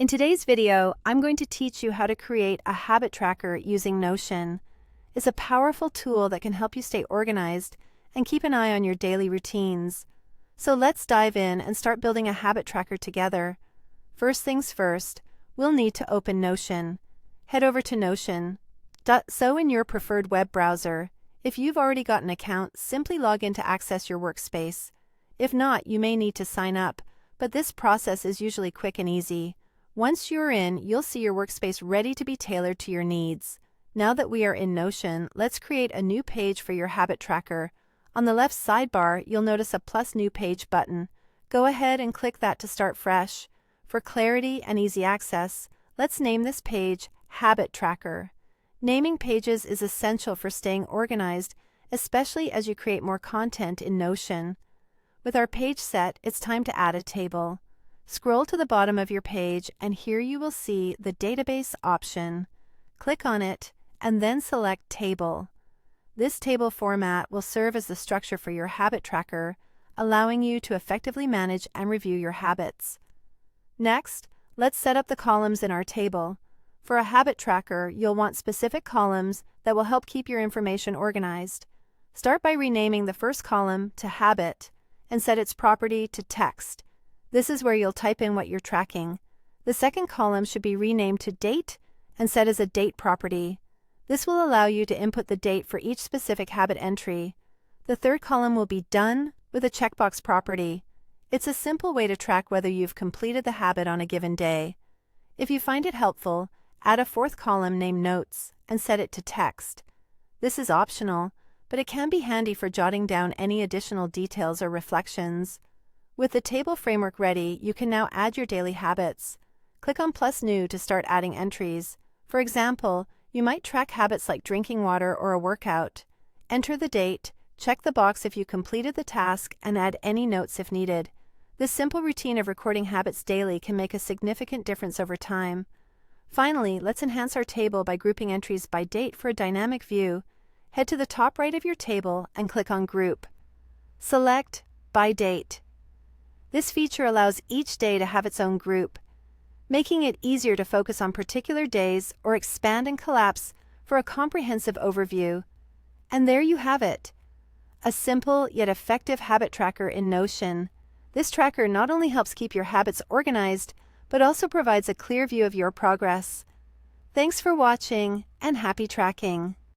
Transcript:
In today's video, I'm going to teach you how to create a habit tracker using Notion. It's a powerful tool that can help you stay organized and keep an eye on your daily routines. So let's dive in and start building a habit tracker together. First things first, we'll need to open Notion. Head over to Notion.so in your preferred web browser. If you've already got an account, simply log in to access your workspace. If not, you may need to sign up, but this process is usually quick and easy. Once you're in, you'll see your workspace ready to be tailored to your needs. Now that we are in Notion, let's create a new page for your habit tracker. On the left sidebar, you'll notice a plus new page button. Go ahead and click that to start fresh. For clarity and easy access, let's name this page Habit Tracker. Naming pages is essential for staying organized, especially as you create more content in Notion. With our page set, it's time to add a table. Scroll to the bottom of your page, and here you will see the Database option. Click on it, and then select Table. This table format will serve as the structure for your habit tracker, allowing you to effectively manage and review your habits. Next, let's set up the columns in our table. For a habit tracker, you'll want specific columns that will help keep your information organized. Start by renaming the first column to Habit and set its property to Text. This is where you'll type in what you're tracking. The second column should be renamed to Date and set as a date property. This will allow you to input the date for each specific habit entry. The third column will be Done with a checkbox property. It's a simple way to track whether you've completed the habit on a given day. If you find it helpful, add a fourth column named Notes and set it to Text. This is optional, but it can be handy for jotting down any additional details or reflections. With the table framework ready, you can now add your daily habits. Click on Plus New to start adding entries. For example, you might track habits like drinking water or a workout. Enter the date, check the box if you completed the task, and add any notes if needed. This simple routine of recording habits daily can make a significant difference over time. Finally, let's enhance our table by grouping entries by date for a dynamic view. Head to the top right of your table and click on Group. Select By Date. This feature allows each day to have its own group, making it easier to focus on particular days or expand and collapse for a comprehensive overview. And there you have it, a simple yet effective habit tracker in Notion. This tracker not only helps keep your habits organized, but also provides a clear view of your progress. Thanks for watching, and happy tracking!